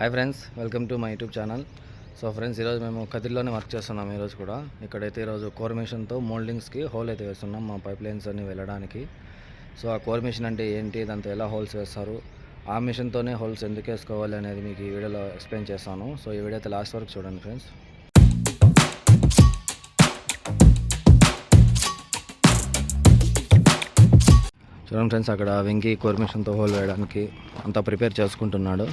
Hi friends, welcome to my YouTube channel. So friends, ఈరోజు మేము కదిర్లోనే work చేస్తున్నాం. ఈరోజు కూడా ఇక్కడైతే ఈరోజు కోర్ మిషన్తో మోల్డింగ్స్కి హోల్ అయితే వేస్తున్నాం మా పైప్ లైన్స్ అన్ని వెళ్ళడానికి. సో ఆ కోర్ మిషన్ అంటే ఏంటి, దాంతో ఎలా హోల్స్ వేస్తారు, ఆ మిషన్తోనే హోల్స్ ఎందుకు వేసుకోవాలి అనేది మీకు ఈ వీడియోలో ఎక్స్ప్లెయిన్ చేస్తాను. సో ఈ వీడియో అయితే లాస్ట్ వరకు చూడండి ఫ్రెండ్స్. చూడండి ఫ్రెండ్స్, అక్కడ వెంకీ కోర్ మిషన్తో హోల్ వేయడానికి అంతా ప్రిపేర్ చేసుకుంటున్నాడు.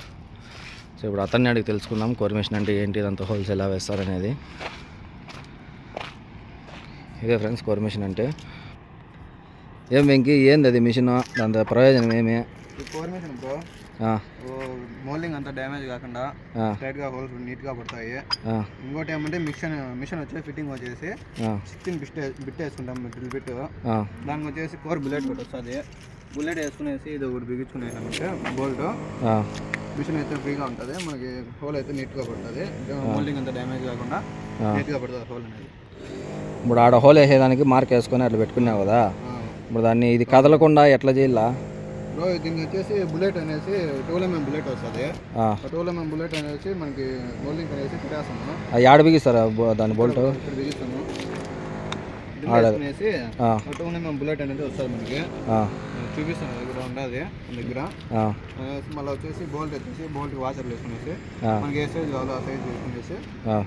సో ఇప్పుడు అతన్ని అడిగి తెలుసుకుందాం కోర్ మిషన్ అంటే ఏంటి, దాంతో హోల్స్ ఎలా వేస్తారనేది. ఇదే ఫ్రెండ్స్ కోర్ మిషన్ అంటే. ఏం వెంకీ, ఏంది అది మిషన్, దాంతో ప్రయోజనం ఏమి? కోర్ మిషన్ బ్రో, మోల్డింగ్ అంతా డ్యామేజ్ కాకుండా స్ట్రైట్ గా హోల్స్ నీట్ గా పడతాయి. ఇంకోటి ఏమంటే మిషన్ వచ్చేసి ఫిట్టింగ్ వచ్చేసి 16 బిట్ వేసుకుంటాం, డ్రిల్ బిట్. దానికి వచ్చేసి కోర్ బుల్లెట్ ఒకటి వస్తుంది. బుల్లెట్ వేసుకునేసి ఇది ఒకటి బిగించుకునేసామంటే బోల్ట్ మిషన్ అయితే ఫ్రీగా ఉంటుంది. మనకి హోల్ అయితే నీట్గా పడుతుంది. మోల్డింగ్ అంతా డ్యామేజ్ కాకుండా నీట్గా పడుతుంది హోల్ అనేది. ఇప్పుడు ఆడ హోల్ వేసేదానికి మార్క్ వేసుకొని అట్లా పెట్టుకున్నావు కదా, ఇప్పుడు దాన్ని ఇది కదలకుండా ఎట్లా చేయాలా? బ్రో దీనికి వచ్చేసి బుల్లెట్ అనేసి 12 mm బుల్లెట్ వస్తుంది. 12 mm బుల్లెట్ అనేసి మనకి మోల్డింగ్ అనేసి పెట్టేస్తాము. యాడ బిగిస్తారా దాని బోల్ట్? ఇక్కడ బిగిస్తాము అనేసి 12 mm బుల్లెట్ అనేది వస్తుంది మనకి. చూపిస్తాను దగ్గర ఉండదు దగ్గర. మళ్ళీ వచ్చేసి బోల్ట్ వాషర్లు వేసుకునేసి మనకి ఏ సైజ్ కావాలో ఆ సైజ్ వేసుకునేసి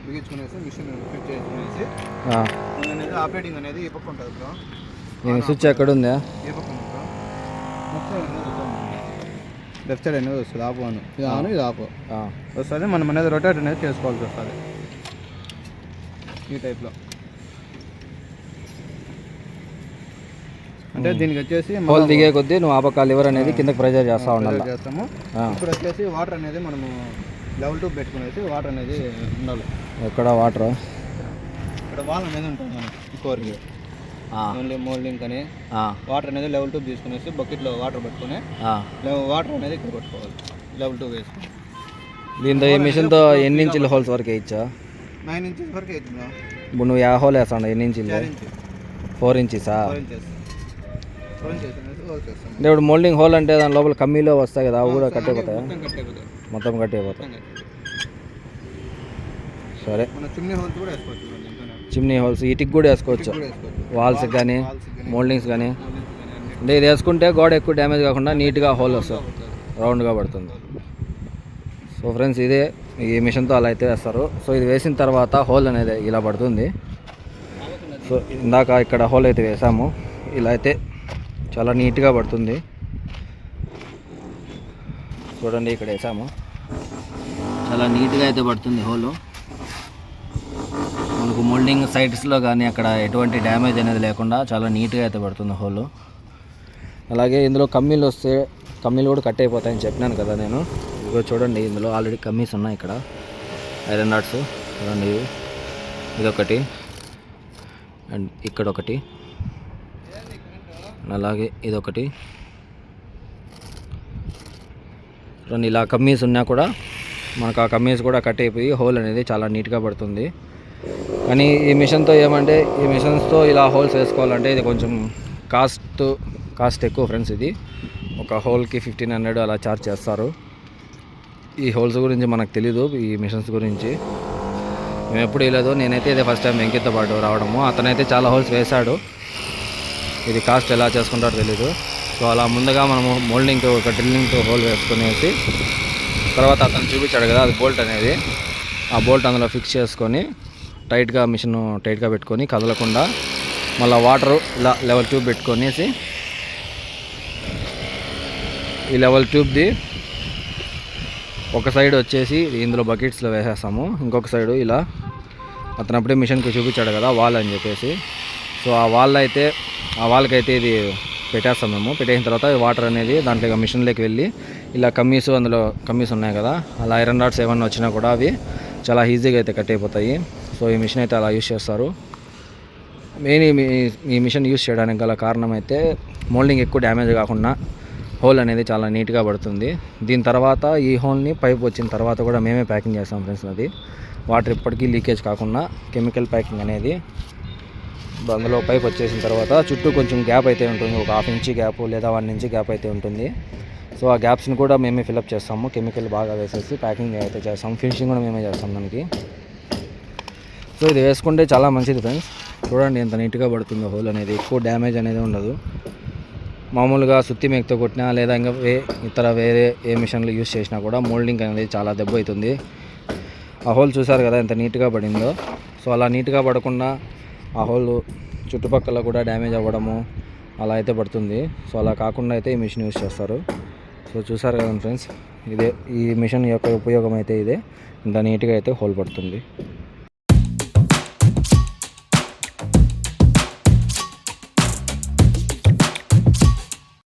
బిగించుకునేసి మిషన్ ఫిట్ చేసుకునేసి అనేది ఆపరేటింగ్ అనేది ఈ పక్క ఉంటుంది బ్రో. స్విచ్ ఎక్కడ ఉందా? ఏ పక్క ఉంది బ్రో? లెఫ్ట్ సైడ్ అనేది వస్తుంది. ఆపు అని ఇది ఆను, ఇది ఆపు వస్తుంది. మనం అనేది రొటేట్ అనేది చేసుకోవాల్సి వస్తుంది ఈ టైప్లో. అంటే దీనికి వచ్చేసి హోల్ దిగే కొద్దీ నువ్వు ఆపక లివర్ అనేది కిందకి ప్రెజర్ చేస్తూ ఉండాలి. చేస్తాము. ఇప్పుడు వచ్చేసి వాటర్ అనేది మనము లెవెల్ 2 పెట్టుకునేసి వాటర్ అనేది ఉండాలి. ఎక్కడ వాటర్? ఇక్కడ వాల్ అనేది ఉంటుంది మనం కోర్కి ఓన్లీ మోల్డింగ్ కానీ వాటర్ అనేది లెవెల్ 2 తీసుకునేసి బకెట్లో వాటర్ పెట్టుకుని వాటర్ అనేది ఇక్కడ పెట్టుకోవాలి లెవెల్ 2 వేసుకుని. దీంతో ఈ మిషన్తో ఎన్ని ఇంచుల హోల్స్ వరకు వేయచ్చా? 9 inches వరకు వేయచ్చు. ఇప్పుడు నువ్వు యా హోల్ వేస్తావు? ఎన్ని ఇంచులు? 4 inches. అంటే ఇప్పుడు మోల్డింగ్ హోల్ అంటే దాని లోపల కమ్మీలో వస్తాయి కదా, అవి కూడా కట్టేపోతాయా? మొత్తం కట్టేపోతాయి. సరే, చిమ్నీ హోల్స్ ఇటుకి కూడా వేసుకోవచ్చు, వాల్స్ కానీ మోల్డింగ్స్ కానీ. అంటే ఇది వేసుకుంటే గోడ ఎక్కువ డ్యామేజ్ కాకుండా నీట్గా హోల్ వస్తుంది, రౌండ్గా పడుతుంది. సో ఫ్రెండ్స్, ఇదే ఈ మిషన్తో అలా అయితే వేస్తారు. సో ఇది వేసిన తర్వాత హోల్ అనేది ఇలా పడుతుంది. సో ఇందాక ఇక్కడ హోల్ అయితే వేసాము, ఇలా అయితే చాలా నీట్గా పడుతుంది. చూడండి, ఇక్కడ వేసాము, చాలా నీట్గా అయితే పడుతుంది హోలు. మనకు మోల్డింగ్ సైడ్స్లో కానీ అక్కడ ఎటువంటి డ్యామేజ్ అనేది లేకుండా చాలా నీట్గా అయితే పడుతుంది హోలు. అలాగే ఇందులో కమ్మీలు వస్తే కమ్మీలు కూడా కట్ అయిపోతాయని చెప్పినాను కదా నేను. ఇదిగో చూడండి, ఇందులో ఆల్రెడీ కమ్మీస్ ఉన్నాయి. ఇక్కడ ఐరన్ రాడ్స్ చూడండి, ఇదొకటి అండ్ ఇక్కడ ఒకటి, అలాగే ఇదొకటి. రెండు ఇలా కమ్మీస్ ఉన్నా కూడా మనకు ఆ కమ్మీస్ కూడా కట్ అయిపోయి హోల్ అనేది చాలా నీట్గా పడుతుంది. కానీ ఈ మిషన్తో ఏమంటే, ఈ మిషన్స్తో ఇలా హోల్స్ వేసుకోవాలంటే ఇది కొంచెం కాస్ట్ ఎక్కువ ఫ్రెండ్స్. ఇది ఒక హోల్కి 1500 అలా ఛార్జ్ చేస్తారు. ఈ హోల్స్ గురించి మనకు తెలీదు, ఈ మిషన్స్ గురించి మేము ఎప్పుడు వేయలేదు. నేనైతే ఇదే ఫస్ట్ టైం వెంకీతో పాటు రావడము. అతనైతే చాలా హోల్స్ వేశాడు, ఇది కాస్ట్ ఎలా చేసుకుంటారో తెలీదు. సో అలా ముందుగా మనము మోల్డింగ్తో ఒక డ్రిల్లింగ్తో హోల్ వేసుకునేసి తర్వాత అతను చూపించాడు కదా, అది బోల్ట్ అనేది, ఆ బోల్ట్ అందులో ఫిక్స్ చేసుకొని టైట్గా మిషన్ టైట్గా పెట్టుకొని కదలకుండా మళ్ళీ వాటర్ ఇలా లెవెల్ 2 పెట్టుకొనేసి ఈ లెవెల్ 2ది ఒక సైడ్ వచ్చేసి ఇందులో బకెట్స్లో వేసేస్తాము, ఇంకొక సైడు ఇలా అతను అప్పుడే మిషన్కి చూపించాడు కదా వాల్ అని చెప్పేసి. సో ఆ వాల్కి అయితే ఇది పెట్టేస్తాం మేము. పెట్టేసిన తర్వాత వాటర్ అనేది దాంట్లో మిషన్లోకి వెళ్ళి ఇలా అందులో కమ్మీస్ ఉన్నాయి కదా, అలా ఐరన్ రాడ్స్ ఏమన్నా వచ్చినా కూడా అవి చాలా ఈజీగా అయితే కట్ అయిపోతాయి. సో ఈ మిషన్ అయితే అలా యూజ్ చేస్తారు. మెయిన్ ఈ మిషన్ యూజ్ చేయడానికి గల కారణం అయితే మోల్డింగ్ ఎక్కువ డ్యామేజ్ కాకుండా హోల్ అనేది చాలా నీట్గా పడుతుంది. దీని తర్వాత ఈ హోల్ని పైప్ వచ్చిన తర్వాత కూడా మేమే ప్యాకింగ్ చేస్తాం ఫ్రెండ్స్. అది వాటర్ ఇప్పటికీ లీకేజ్ కాకుండా కెమికల్ ప్యాకింగ్ అనేది అందులో పైప్ వచ్చేసిన తర్వాత చుట్టూ కొంచెం గ్యాప్ అయితే ఉంటుంది, ఒక 1/2 ఇంచ్ గ్యాప్ లేదా 1 ఇంచ్ గ్యాప్ అయితే ఉంటుంది. సో ఆ గ్యాప్స్ని కూడా మేమే ఫిలప్ చేస్తాము, కెమికల్ బాగా వేసేసి ప్యాకింగ్ అయితే చేస్తాము, ఫినిషింగ్ కూడా మేమే చేస్తాం దానికి. సో ఇది వేసుకుంటే చాలా మంచిది ఫ్రెండ్స్. చూడండి ఎంత నీట్గా పడుతుందో హోల్ అనేది, ఎక్కువ డ్యామేజ్ అనేది ఉండదు. మామూలుగా సుత్తి మేకతో కొట్టినా లేదా ఇంకా వేరే ఏ మిషన్లు యూస్ చేసినా కూడా మోల్డింగ్ అనేది చాలా దెబ్బ అవుతుంది. ఆ హోల్ చూసారు కదా ఎంత నీట్గా పడిందో. సో అలా నీట్గా పడకుండా ఆ హోల్ చుట్టుపక్కల కూడా డ్యామేజ్ అవ్వడము అలా అయితే పడుతుంది. సో అలా కాకుండా అయితే ఈ మిషన్ యూస్ చేస్తారు. సో చూసారు కదా ఫ్రెండ్స్, ఈ మిషన్ యొక్క ఉపయోగం అయితే ఇదే, ఇంత నీట్గా అయితే హోల్ పడుతుంది.